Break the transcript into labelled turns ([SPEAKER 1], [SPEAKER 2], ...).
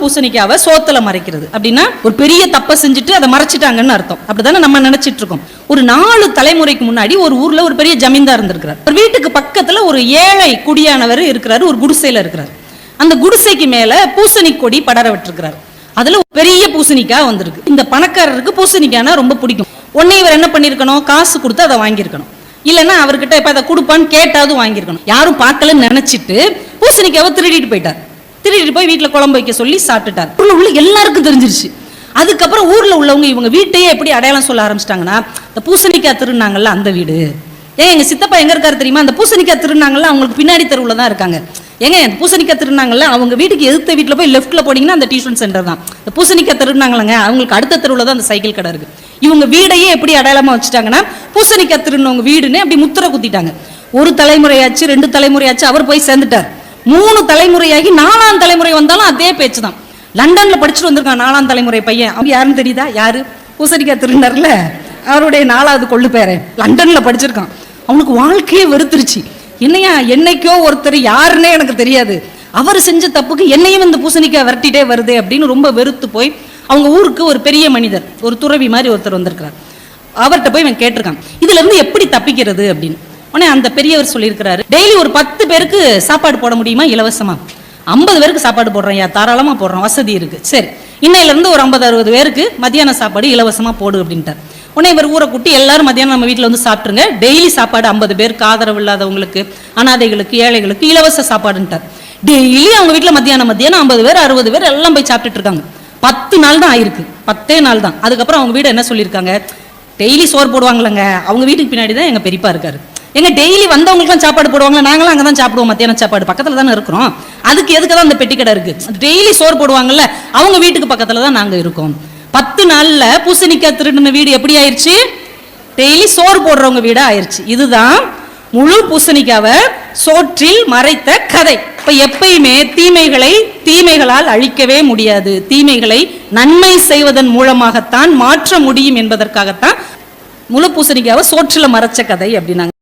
[SPEAKER 1] பூசணிக்காவை சோத்துல மறைக்கிறது அப்படின்னா ஒரு பெரிய தப்பை செஞ்சுட்டு அதை மறைச்சிட்டாங்கன்னு அர்த்தம். அப்படிதானே நம்ம நினைச்சிட்டு இருக்கோம். ஒரு 4 தலைமுறைக்கு முன்னாடி ஒரு ஊர்ல ஒரு பெரிய ஜமீன்தார் இருந்திருக்கிறார். ஒரு வீட்டுக்கு பக்கத்துல ஒரு ஏழை குடியானவர் இருக்கிறாரு, ஒரு குடிசையில இருக்கிறார். அந்த குடிசைக்கு மேல பூசணி கொடி படர விட்டுருக்கிறார். அதுல பெரிய பூசணிக்காய் வந்திருக்கு. இந்த பணக்காரருக்கு பூசணிக்காய்னா ரொம்ப பிடிக்கும். உடனே இவர் என்ன பண்ணிருக்கணும், காசு கொடுத்து அதை வாங்கியிருக்கணும். இல்லைன்னா அவர்கிட்ட இப்ப அதை கொடுப்பான்னு கேட்டாவது வாங்கியிருக்கணும். யாரும் பார்க்கலன்னு நினைச்சிட்டு பூசணிக்காவை திருடிட்டு போயிட்டார். திருடிட்டு போய் வீட்டுல குழம்பு வைக்க சொல்லி சாப்பிட்டுட்டார். ஊர்ல உள்ள எல்லாருக்கும் தெரிஞ்சிருச்சு. அதுக்கப்புறம் ஊர்ல உள்ளவங்க இவங்க வீட்டையே எப்படி அடையாளம் சொல்ல ஆரம்பிச்சிட்டாங்கன்னா, இந்த பூசணிக்காய் திருநாங்கல்ல அந்த வீடு. ஏன் எங்க சித்தப்பா எங்க இருக்காரு தெரியுமா, அந்த பூசணிக்காய் திருநாங்கல்ல அவங்களுக்கு பின்னாடி தெருவுல தான் இருக்காங்க. ஏங்க பூசணிக்காய் திருநாங்கல்ல அவங்க வீட்டுக்கு எதிர்த்த வீட்டுல போய் லெஃப்ட்ல போனீங்கன்னா அந்த டியூஷன் சென்டர் தான். இந்த பூசணிக்காய் திருநாங்கலங்க அவங்களுக்கு அடுத்த தெருவுல தான் அந்த சைக்கிள் கடை இருக்கு. இவங்க வீடையே எப்படி அடையாளமா வச்சுட்டாங்கன்னா பூசணிக்காய் திருநவங்க வீடுன்னு அப்படி முத்திரை குத்திட்டாங்க. ஒரு தலைமுறையாச்சு 2 தலைமுறையாச்சு அவர் போய் சேர்ந்துட்டார். 3 தலைமுறையாகி 4ஆம் தலைமுறை வந்தாலும் அதே பேச்சு தான். லண்டன்ல படிச்சுட்டு வந்திருக்கான் 4ஆம் தலைமுறை பையன். அவங்க யாருன்னு தெரியுதா? யாரு? பூசணிக்காய் திருநர்ல அவருடைய 4வது கொள்ளு பேரை லண்டன்ல படிச்சிருக்கான். அவனுக்கு வாழ்க்கையே வெறுத்துருச்சு. என்னையா என்னைக்கோ ஒருத்தர் யாருன்னே எனக்கு தெரியாது, அவர் செஞ்ச தப்புக்கு என்னையும் இந்த பூசணிக்காய் விரட்டிட்டே வருதே அப்படின்னு ரொம்ப வெறுத்து போய் அவங்க ஊருக்கு ஒரு பெரிய மனிதர், ஒரு துறவி மாதிரி ஒருத்தர் வந்திருக்கிறார். அவர்கிட்ட போய் இவன் கேட்டிருக்கான், இதுல இருந்து எப்படி தப்பிக்கிறது அப்படின்னு. உடனே அந்த பெரியவர் சொல்லியிருக்கிறாரு, டெய்லி ஒரு 10 பேருக்கு சாப்பாடு போட முடியுமா இலவசமா? 50 பேருக்கு சாப்பாடு போடுறேன், தாராளமா போடுறோம், வசதி இருக்கு. சரி, இன்னையில இருந்து ஒரு 50-60 பேருக்கு மத்தியான சாப்பாடு இலவசமா போடு அப்படின்ட்டார். உடனே இவர் ஊரை கூட்டி எல்லாரும் மத்தியானம் நம்ம வீட்டில் வந்து சாப்பிட்டுருங்க, டெய்லி சாப்பாடு 50 பேருக்கு, ஆதரவு இல்லாதவங்களுக்கு, அனாதைகளுக்கு, ஏழைகளுக்கு இலவச சாப்பாடுன்ட்டார். டெய்லி அவங்க வீட்டில் மத்தியானம் 50 பேர் 60 பேர் எல்லாம் போய் சாப்பிட்டுட்டு இருக்காங்க. 10 நாள் தான் ஆயிருக்கு, 10 நாள் தான். அதுக்கப்புறம் அவங்க வீடு என்ன சொல்லியிருக்காங்க, டெய்லி சோறு போடுவாங்களங்க, அவங்க வீட்டுக்கு பின்னாடி தான் எங்க பெரியப்பா இருக்காரு. எங்க டெய்லி வந்தவங்களுக்குலாம் சாப்பாடு போடுவாங்களா, நாங்களாம் அங்கே தான் சாப்பிடுவோம், மத்தியானம் சாப்பாடு பக்கத்துல தானே இருக்கிறோம், அதுக்கு எதுக்கு தான் அந்த பெட்டி கடை இருக்கு, டெய்லி சோறு போடுவாங்கல்ல அவங்க வீட்டுக்கு பக்கத்துல தான் நாங்க இருக்கோம். 10 நாள்ல பூசணிக்காய் திருடின வீடு எப்படி ஆயிடுச்சு, டெய்லி சோறு போடுறவங்க வீடா ஆயிடுச்சு. இதுதான் முழு பூசணிக்காவை சோற்றில் மறைத்த கதை. இப்ப எப்பயுமே தீமைகளை தீமைகளால் அழிக்கவே முடியாது, தீமைகளை நன்மை செய்வதன் மூலமாகத்தான் மாற்ற முடியும் என்பதற்காகத்தான் முழு பூசணிக்காவை சோற்றில் மறைச்ச கதை அப்படின்னாங்க.